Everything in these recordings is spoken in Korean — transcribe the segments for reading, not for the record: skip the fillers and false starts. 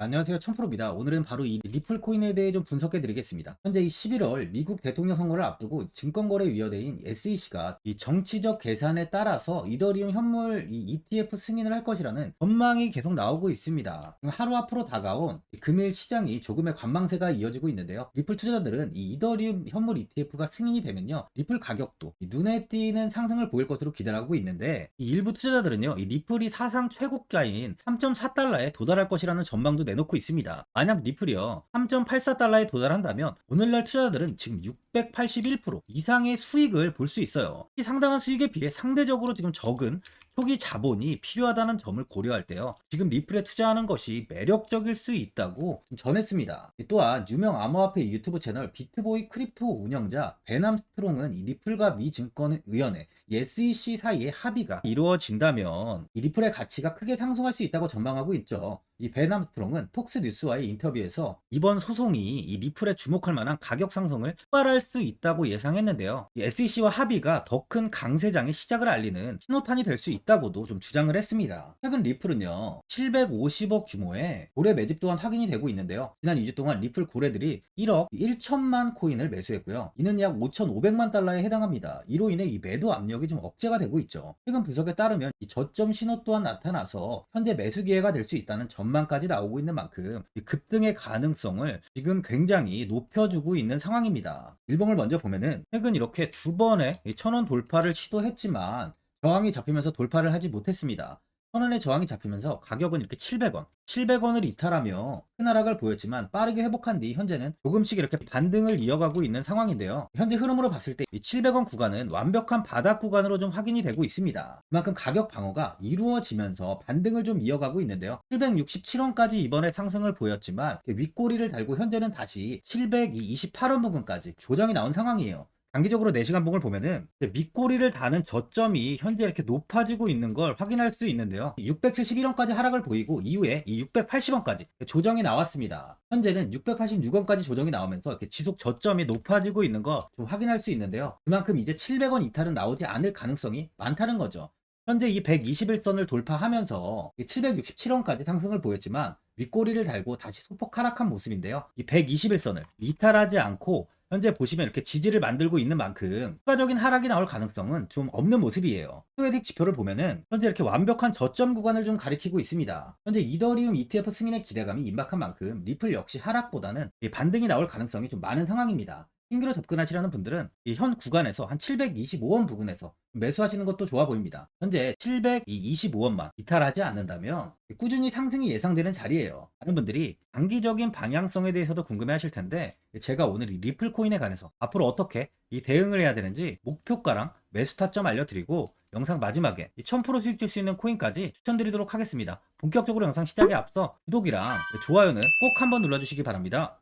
안녕하세요. 천프로입니다. 오늘은 바로 이 리플 코인에 대해 좀 분석해 드리겠습니다. 현재 이 11월 미국 대통령 선거를 앞두고 증권거래위원회인 SEC가 이 정치적 계산에 따라서 이더리움 현물 이 ETF 승인을 할 것이라는 전망이 계속 나오고 있습니다. 하루 앞으로 다가온 금일 시장이 조금의 관망세가 이어지고 있는데요. 리플 투자자들은 이 이더리움 현물 ETF가 승인이 되면요, 리플 가격도 눈에 띄는 상승을 보일 것으로 기대하고 있는데, 이 일부 투자자들은요, 이 리플이 사상 최고가인 3.4달러에 도달할 것이라는 전망도 내놓고 있습니다. 만약 리플이요 3.84달러에 도달한다면 오늘날 투자자들은 지금 681% 이상의 수익을 볼 수 있어요. 이 상당한 수익에 비해 상대적으로 지금 적은 초기 자본이 필요하다는 점을 고려할 때요, 지금 리플에 투자하는 것이 매력적일 수 있다고 전했습니다. 또한 유명 암호화폐 유튜브 채널 비트보이 크립토 운영자 벤 암스트롱은 이 리플과 미 증권의원회 SEC 사이의 합의가 이루어진다면 이 리플의 가치가 크게 상승할 수 있다고 전망하고 있죠. 이 벤 암스트롱은 톡스뉴스와의 인터뷰에서 이번 소송이 이 리플에 주목할 만한 가격 상승을 촉발할 수 있다고 예상했는데요. 이 SEC와 합의가 더 큰 강세장의 시작을 알리는 신호탄이 될 수 있다고도 좀 주장을 했습니다. 최근 리플은요 750억 규모의 고래 매집 또한 확인이 되고 있는데요. 지난 2주 동안 리플 고래들이 1억 1천만 코인을 매수했고요. 이는 약 5,500만 달러에 해당합니다. 이로 인해 이 매도 압력이 좀 억제가 되고 있죠. 최근 분석에 따르면 이 저점 신호 또한 나타나서 현재 매수 기회가 될 수 있다는 전망까지 나오고 있는 만큼 이 급등의 가능성을 지금 굉장히 높여주고 있는 상황입니다. 일봉을 먼저 보면은 최근 이렇게 두 번의 1,000원 돌파를 시도했지만 저항이 잡히면서 돌파를 하지 못했습니다. 1,000원의 저항이 잡히면서 가격은 이렇게 700원, 700원을 이탈하며 큰 하락을 보였지만 빠르게 회복한 뒤 현재는 조금씩 이렇게 반등을 이어가고 있는 상황인데요. 현재 흐름으로 봤을 때 이 700원 구간은 완벽한 바닥 구간으로 좀 확인이 되고 있습니다. 그만큼 가격 방어가 이루어지면서 반등을 좀 이어가고 있는데요. 767원까지 이번에 상승을 보였지만 윗꼬리를 달고 현재는 다시 728원 부근까지 조정이 나온 상황이에요. 장기적으로 4시간 봉을 보면은 밑꼬리를 다는 저점이 현재 이렇게 높아지고 있는 걸 확인할 수 있는데요. 671원까지 하락을 보이고 이후에 이 680원까지 조정이 나왔습니다. 현재는 686원까지 조정이 나오면서 이렇게 지속 저점이 높아지고 있는 거 좀 확인할 수 있는데요. 그만큼 이제 700원 이탈은 나오지 않을 가능성이 많다는 거죠. 현재 이 121선을 돌파하면서 767원까지 상승을 보였지만 윗꼬리를 달고 다시 소폭 하락한 모습인데요. 이 121선을 이탈하지 않고 현재 보시면 이렇게 지지를 만들고 있는 만큼 추가적인 하락이 나올 가능성은 좀 없는 모습이에요. 스웨딕 지표를 보면은 현재 이렇게 완벽한 저점 구간을 좀 가리키고 있습니다. 현재 이더리움 ETF 승인의 기대감이 임박한 만큼 리플 역시 하락보다는 반등이 나올 가능성이 좀 많은 상황입니다. 신규로 접근하시려는 분들은 이 현 구간에서 한 725원 부근에서 매수하시는 것도 좋아 보입니다. 현재 725원만 이탈하지 않는다면 꾸준히 상승이 예상되는 자리예요. 많은 분들이 장기적인 방향성에 대해서도 궁금해 하실 텐데, 제가 오늘 이 리플 코인에 관해서 앞으로 어떻게 이 대응을 해야 되는지 목표가랑 매수 타점 알려드리고 영상 마지막에 1000% 수익 줄 수 있는 코인까지 추천드리도록 하겠습니다. 본격적으로 영상 시작에 앞서 구독이랑 좋아요는 꼭 한번 눌러주시기 바랍니다.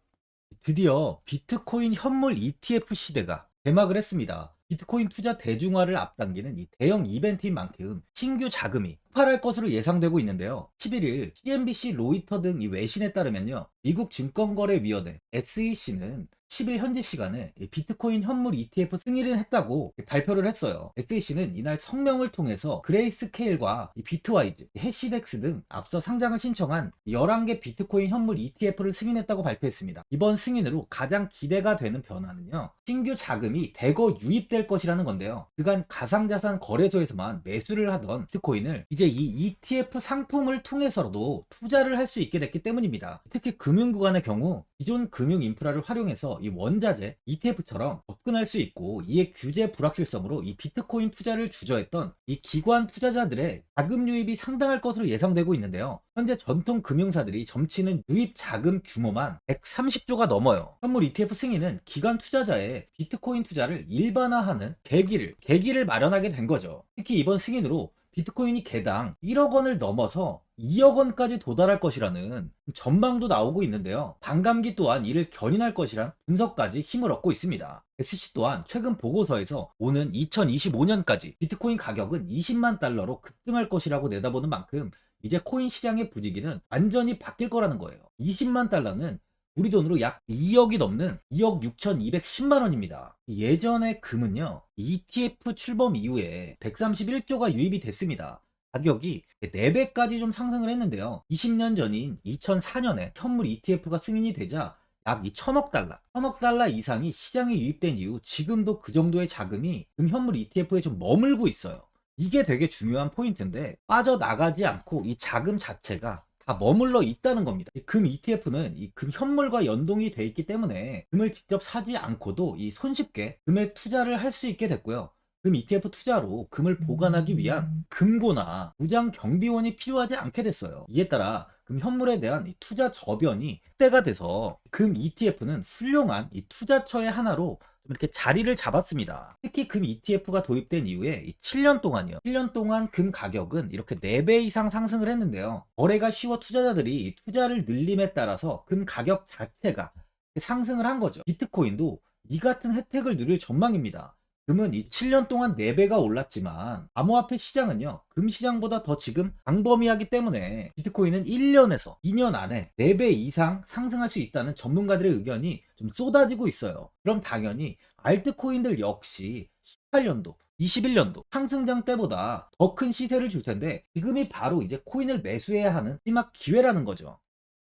드디어 비트코인 현물 ETF 시대가 개막을 했습니다. 비트코인 투자 대중화를 앞당기는 이 대형 이벤트인 만큼 신규 자금이 폭발할 것으로 예상되고 있는데요. 11일 CNBC, 로이터 등 이 외신에 따르면요, 미국 증권거래위원회 SEC는 10일 현지 시간에 비트코인 현물 ETF 승인을 했다고 발표를 했어요. SEC는 이날 성명을 통해서 그레이스케일과 비트와이즈, 해시덱스 등 앞서 상장을 신청한 11개 비트코인 현물 ETF를 승인했다고 발표했습니다. 이번 승인으로 가장 기대가 되는 변화는요, 신규 자금이 대거 유입될 것이라는 건데요. 그간 가상자산 거래소에서만 매수를 하던 비트코인을 이제 이 ETF 상품을 통해서도 투자를 할 수 있게 됐기 때문입니다. 특히 금융구간의 경우 기존 금융 인프라를 활용해서 이 원자재 ETF처럼 접근할 수 있고, 이에 규제 불확실성으로 이 비트코인 투자를 주저했던 이 기관 투자자들의 자금 유입이 상당할 것으로 예상되고 있는데요. 현재 전통 금융사들이 점치는 유입 자금 규모만 130조가 넘어요. 현물 ETF 승인은 기관 투자자의 비트코인 투자를 일반화하는 계기를 마련하게 된 거죠. 특히 이번 승인으로 비트코인이 개당 1억 원을 넘어서 2억 원까지 도달할 것이라는 전망도 나오고 있는데요. 반감기 또한 이를 견인할 것이란 분석까지 힘을 얻고 있습니다. SC 또한 최근 보고서에서 오는 2025년까지 비트코인 가격은 20만 달러로 급등할 것이라고 내다보는 만큼 이제 코인 시장의 부지기는 완전히 바뀔 거라는 거예요. 20만 달러는 우리 돈으로 약 2억이 넘는 2억 6,210만 원입니다. 예전에 금은요, ETF 출범 이후에 131조가 유입이 됐습니다. 가격이 4배까지 좀 상승을 했는데요. 20년 전인 2004년에 현물 ETF가 승인이 되자 약 이 1000억 달러 이상이 시장에 유입된 이후 지금도 그 정도의 자금이 현물 ETF에 좀 머물고 있어요. 이게 되게 중요한 포인트인데 빠져나가지 않고 이 자금 자체가 다 머물러 있다는 겁니다. 이 금 ETF는 이 금 현물과 연동이 돼 있기 때문에 금을 직접 사지 않고도 이 손쉽게 금에 투자를 할 수 있게 됐고요. 금 ETF 투자로 금을 보관하기 위한 금고나 무장 경비원이 필요하지 않게 됐어요. 이에 따라 금 현물에 대한 이 투자 저변이 확대가 돼서 금 ETF는 훌륭한 이 투자처의 하나로 좀 이렇게 자리를 잡았습니다. 특히 금 ETF가 도입된 이후에 이 7년 동안이요. 7년 동안 금 가격은 이렇게 4배 이상 상승을 했는데요. 거래가 쉬워 투자자들이 이 투자를 늘림에 따라서 금 가격 자체가 상승을 한 거죠. 비트코인도 이 같은 혜택을 누릴 전망입니다. 금은 이 7년 동안 4배가 올랐지만 암호화폐 시장은요, 금 시장보다 더 지금 광범위하기 때문에 비트코인은 1년에서 2년 안에 4배 이상 상승할 수 있다는 전문가들의 의견이 좀 쏟아지고 있어요. 그럼 당연히 알트코인들 역시 18년도 21년도 상승장 때보다 더 큰 시세를 줄 텐데 지금이 바로 이제 코인을 매수해야 하는 마지막 기회라는 거죠.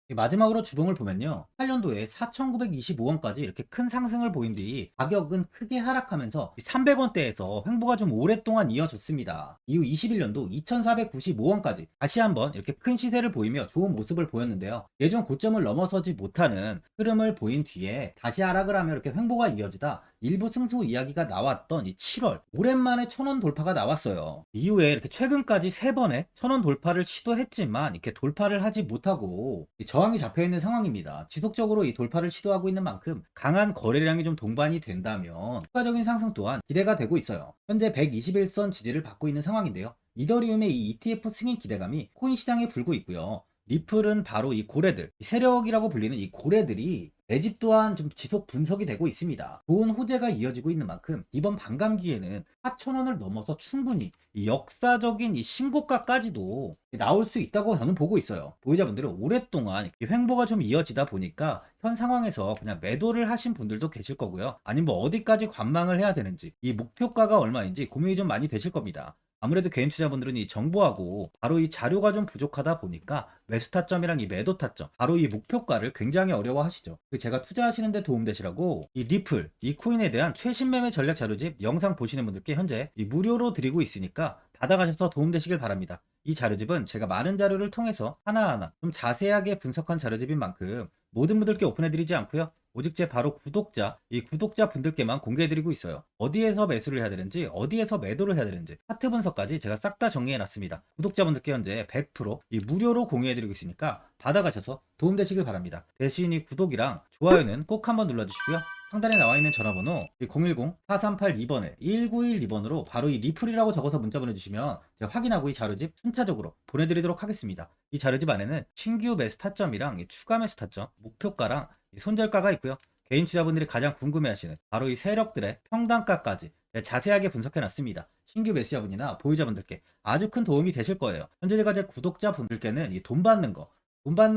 마지막으로 주봉을 보면요. 8년도에 4,925원까지 이렇게 큰 상승을 보인 뒤 가격은 크게 하락하면서 300원대에서 횡보가 좀 오랫동안 이어졌습니다. 이후 21년도 2,495원까지 다시 한번 이렇게 큰 시세를 보이며 좋은 모습을 보였는데요. 예전 고점을 넘어서지 못하는 흐름을 보인 뒤에 다시 하락을 하며 이렇게 횡보가 이어지다 일부 승소 이야기가 나왔던 이 7월 오랜만에 1,000원 돌파가 나왔어요. 이후에 이렇게 최근까지 3번의 1,000원 돌파를 시도했지만 이렇게 돌파를 하지 못하고 저항이 잡혀 있는 상황입니다. 지속적으로 이 돌파를 시도하고 있는 만큼 강한 거래량이 좀 동반이 된다면 추가적인 상승 또한 기대가 되고 있어요. 현재 121선 지지를 받고 있는 상황인데요. 이더리움의 이 ETF 승인 기대감이 코인 시장에 불고 있고요. 리플은 바로 이 고래들, 세력이라고 불리는 이 고래들이 매집 또한 좀 지속 분석이 되고 있습니다. 좋은 호재가 이어지고 있는 만큼 이번 반감기에는 4,000원을 넘어서 충분히 이 역사적인 이 신고가까지도 나올 수 있다고 저는 보고 있어요. 보유자분들은 오랫동안 횡보가 좀 이어지다 보니까 현 상황에서 그냥 매도를 하신 분들도 계실 거고요. 아니면 뭐 어디까지 관망을 해야 되는지, 이 목표가가 얼마인지 고민이 좀 많이 되실 겁니다. 아무래도 개인 투자분들은 이 정보하고 바로 이 자료가 좀 부족하다 보니까 매수 타점이랑 이 매도 타점, 바로 이 목표가를 굉장히 어려워하시죠. 제가 투자하시는데 도움되시라고 이 리플, 이 코인에 대한 최신 매매 전략 자료집 영상 보시는 분들께 현재 이 무료로 드리고 있으니까 받아가셔서 도움되시길 바랍니다. 이 자료집은 제가 많은 자료를 통해서 하나하나 좀 자세하게 분석한 자료집인 만큼 모든 분들께 오픈해드리지 않고요. 오직 제 바로 구독자, 이 구독자 분들께만 공개해드리고 있어요. 어디에서 매수를 해야 되는지, 어디에서 매도를 해야 되는지, 차트 분석까지 제가 싹 다 정리해놨습니다. 구독자분들께 현재 100%이 무료로 공유해드리고 있으니까 받아가셔서 도움되시길 바랍니다. 대신 이 구독이랑 좋아요는 꼭 한번 눌러주시고요. 상단에 나와 있는 전화번호 010-4382번에 1912번으로 바로 이 리플이라고 적어서 문자 보내주시면 제가 확인하고 이 자료집 순차적으로 보내드리도록 하겠습니다. 이 자료집 안에는 신규 매수 타점이랑 이 추가 매수 타점, 목표가랑 이 손절가가 있고요. 개인 투자분들이 가장 궁금해하시는 바로 이 세력들의 평단가까지 자세하게 분석해놨습니다. 신규 매수자분이나 보유자분들께 아주 큰 도움이 되실 거예요. 현재 제가 제 구독자분들께는 이 돈 받는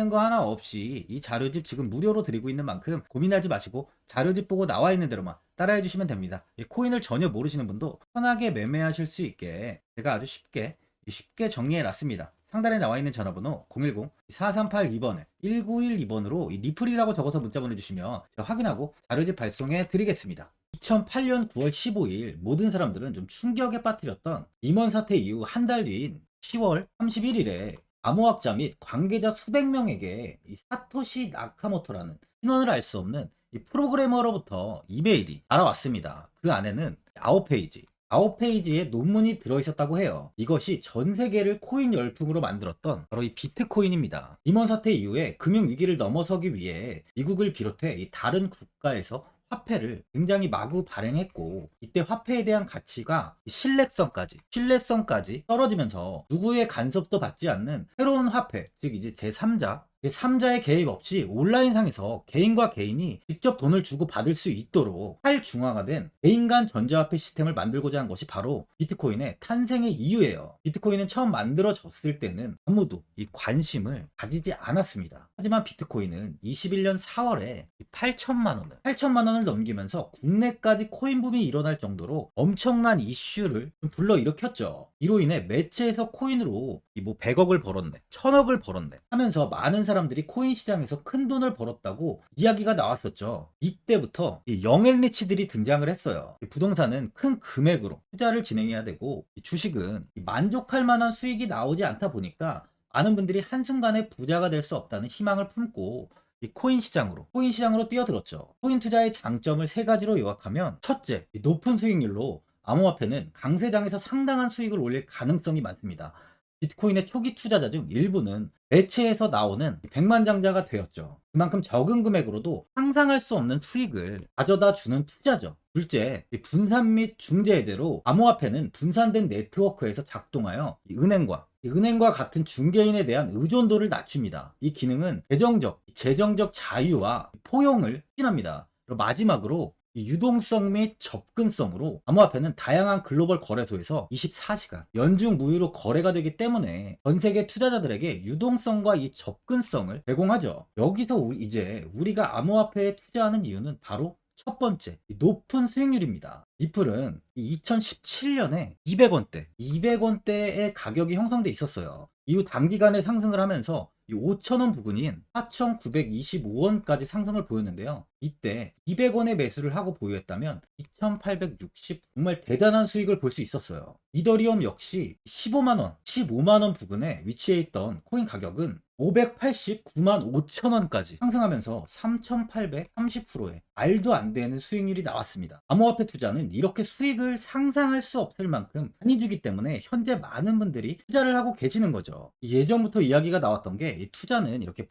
거 하나 없이 이 자료집 지금 무료로 드리고 있는 만큼 고민하지 마시고 자료집 보고 나와 있는 대로만 따라해 주시면 됩니다. 이 코인을 전혀 모르시는 분도 편하게 매매하실 수 있게 제가 아주 쉽게 정리해 놨습니다. 상단에 나와 있는 전화번호 010-4382번에 1912번으로 이 리플이라고 적어서 문자 보내주시면 제가 확인하고 자료집 발송해 드리겠습니다. 2008년 9월 15일 모든 사람들은 좀 충격에 빠뜨렸던 리먼 사태 이후 한 달 뒤인 10월 31일에 암호학자 및 관계자 수백 명에게 이 사토시 나카모토라는 신원을 알 수 없는 이 프로그래머로부터 이메일이 날아왔습니다. 그 안에는 9페이지의 논문이 들어있었다고 해요. 이것이 전 세계를 코인 열풍으로 만들었던 바로 이 비트코인입니다. 리먼 사태 이후에 금융위기를 넘어서기 위해 미국을 비롯해 이 다른 국가에서 화폐를 굉장히 마구 발행했고 이때 화폐에 대한 가치가 신뢰성까지 떨어지면서 누구의 간섭도 받지 않는 새로운 화폐, 즉 이제 제3자 3자의 개입 없이 온라인상에서 개인과 개인이 직접 돈을 주고 받을 수 있도록 탈중앙화된 개인 간 전자화폐 시스템을 만들고자 한 것이 바로 비트코인의 탄생의 이유예요. 비트코인은 처음 만들어졌을 때는 아무도 이 관심을 가지지 않았습니다. 하지만 비트코인은 21년 4월에 8천만 원을 넘기면서 국내까지 코인 붐이 일어날 정도로 엄청난 이슈를 불러일으켰죠. 이로 인해 매체에서 코인으로 뭐 100억을 벌었네, 1000억을 벌었네 하면서 많은 사람들이 코인 시장에서 큰 돈을 벌었다고 이야기가 나왔었죠. 이때부터 이 영앤리치들이 등장을 했어요. 부동산은 큰 금액으로 투자를 진행해야 되고, 주식은 만족할 만한 수익이 나오지 않다 보니까 많은 분들이 한순간에 부자가 될 수 없다는 희망을 품고 이 코인 시장으로 뛰어들었죠. 코인 투자의 장점을 세 가지로 요약하면, 첫째, 높은 수익률로 암호화폐는 강세장에서 상당한 수익을 올릴 가능성이 많습니다. 비트코인의 초기 투자자 중 일부는 매체에서 나오는 백만장자가 되었죠. 그만큼 적은 금액으로도 상상할 수 없는 수익을 가져다 주는 투자죠. 둘째, 분산 및 중재대로 암호화폐는 분산된 네트워크에서 작동하여 은행과 같은 중개인에 대한 의존도를 낮춥니다. 이 기능은 재정적 자유와 포용을 추진합니다. 그리고 마지막으로 이 유동성 및 접근성으로 암호화폐는 다양한 글로벌 거래소에서 24시간 연중 무휴로 거래가 되기 때문에 전 세계 투자자들에게 유동성과 이 접근성을 제공하죠. 여기서 이제 우리가 암호화폐에 투자하는 이유는 바로 첫 번째, 높은 수익률입니다. 리플은 2017년에 200원대의 가격이 형성돼 있었어요. 이후 단기간에 상승을 하면서 5,000원 부근인 4,925원까지 상승을 보였는데요. 이때 200원의 매수를 하고 보유했다면 2,860, 정말 대단한 수익을 볼 수 있었어요. 이더리움 역시 15만원 부근에 위치해 있던 코인 가격은 589만 5천원까지 상승하면서 3,830%의 말도 안 되는 수익률이 나왔습니다. 암호화폐 투자는 이렇게 수익을 상상할 수 없을 만큼 많이 주기 때문에 현재 많은 분들이 투자를 하고 계시는 거죠. 예전부터 이야기가 나왔던 게, 이 투자는 이렇게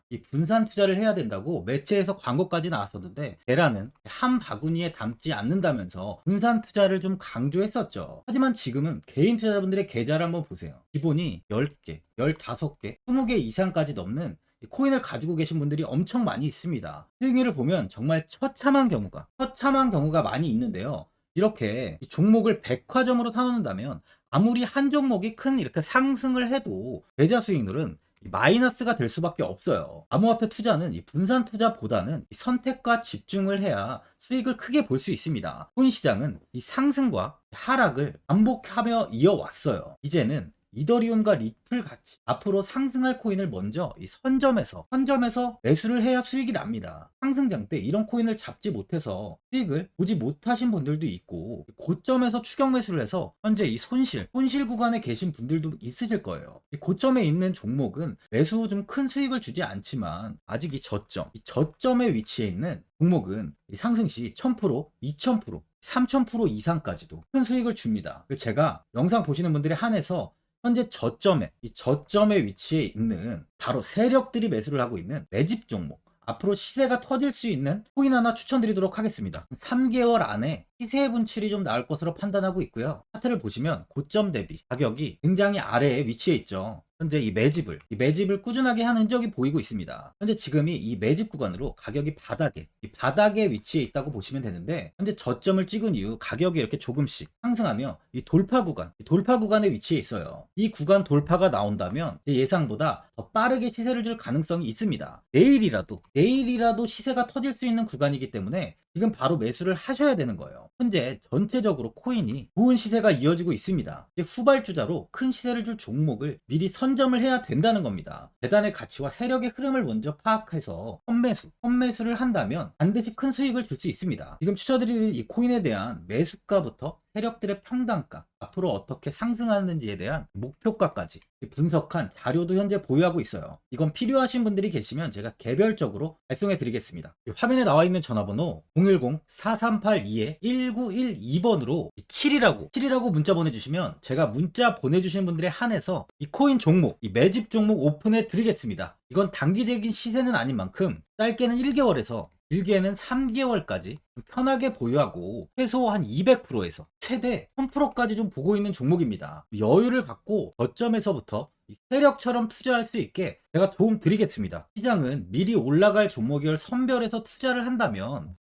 이 분산 투자를 해야 된다고 매체에서 광고까지 나왔었는데, 계란은 한 바구니에 담지 않는다면서 분산 투자를 좀 강조했었죠. 하지만 지금은 개인 투자자분들의 계좌를 한번 보세요. 기본이 10개, 15개, 20개 이상까지 넘는 코인을 가지고 계신 분들이 엄청 많이 있습니다. 수익률을 보면 정말 처참한 경우가 많이 있는데요. 이렇게 종목을 백화점으로 사놓는다면 아무리 한 종목이 큰 이렇게 상승을 해도 계좌 수익률은 마이너스가 될 수밖에 없어요. 암호화폐 투자는 이 분산 투자보다는 선택과 집중을 해야 수익을 크게 볼 수 있습니다. 코인 시장은 이 상승과 하락을 반복하며 이어왔어요. 이제는 이더리움과 리플 같이 앞으로 상승할 코인을 먼저 이 선점에서 매수를 해야 수익이 납니다. 상승장 때 이런 코인을 잡지 못해서 수익을 보지 못하신 분들도 있고, 고점에서 추격 매수를 해서 현재 이 손실 구간에 계신 분들도 있으실 거예요. 이 고점에 있는 종목은 매수 후 좀 큰 수익을 주지 않지만, 아직 이 저점에 위치해 있는 종목은 이 상승 시 1000%, 2000%, 3000% 이상까지도 큰 수익을 줍니다. 제가 영상 보시는 분들에 한해서 현재 저점에 위치해 있는 바로 세력들이 매수를 하고 있는 매집 종목, 앞으로 시세가 터질 수 있는 코인 하나 추천드리도록 하겠습니다. 3개월 안에 시세 분출이 좀 나올 것으로 판단하고 있고요. 차트를 보시면 고점 대비 가격이 굉장히 아래에 위치해 있죠. 현재 이 매집을 꾸준하게 한 흔적이 보이고 있습니다. 현재 지금이 이 매집 구간으로 가격이 바닥에 위치해 있다고 보시면 되는데, 현재 저점을 찍은 이후 가격이 이렇게 조금씩 상승하며 이 돌파 구간에 위치해 있어요. 이 구간 돌파가 나온다면 제 예상보다 더 빠르게 시세를 줄 가능성이 있습니다. 내일이라도 시세가 터질 수 있는 구간이기 때문에 지금 바로 매수를 하셔야 되는 거예요. 현재 전체적으로 코인이 좋은 시세가 이어지고 있습니다. 이제 후발주자로 큰 시세를 줄 종목을 미리 선점을 해야 된다는 겁니다. 재단의 가치와 세력의 흐름을 먼저 파악해서 선매수를 한다면 반드시 큰 수익을 줄 수 있습니다. 지금 추천드리는 이 코인에 대한 매수가부터 세력들의 평단가, 앞으로 어떻게 상승하는지에 대한 목표가까지 분석한 자료도 현재 보유하고 있어요. 이건 필요하신 분들이 계시면 제가 개별적으로 발송해 드리겠습니다. 화면에 나와 있는 전화번호 010-4382-1912번으로 7이라고 문자 보내주시면 제가 문자 보내주신 분들에 한해서 이 코인 종목, 이 매집 종목 오픈해 드리겠습니다. 이건 단기적인 시세는 아닌 만큼 짧게는 1개월에서 길게는 3개월까지 편하게 보유하고 최소 한 200%에서 최대 1000%까지 좀 보고 있는 종목입니다. 여유를 갖고 저점에서부터 이 세력처럼 투자할 수 있게 제가 도움 드리겠습니다. 시장은 미리 올라갈 종목을 선별해서 투자를 한다면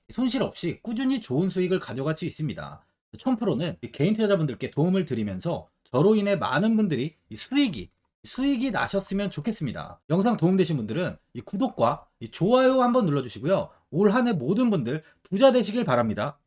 손실 없이 꾸준히 좋은 수익을 가져갈 수 있습니다. 1000%는 개인 투자자분들께 도움을 드리면서 저로 인해 많은 분들이 이 수익이 나셨으면 좋겠습니다. 영상 도움되신 분들은 이 구독과 이 좋아요 한번 눌러주시고요. 올 한 해 모든 분들 부자 되시길 바랍니다.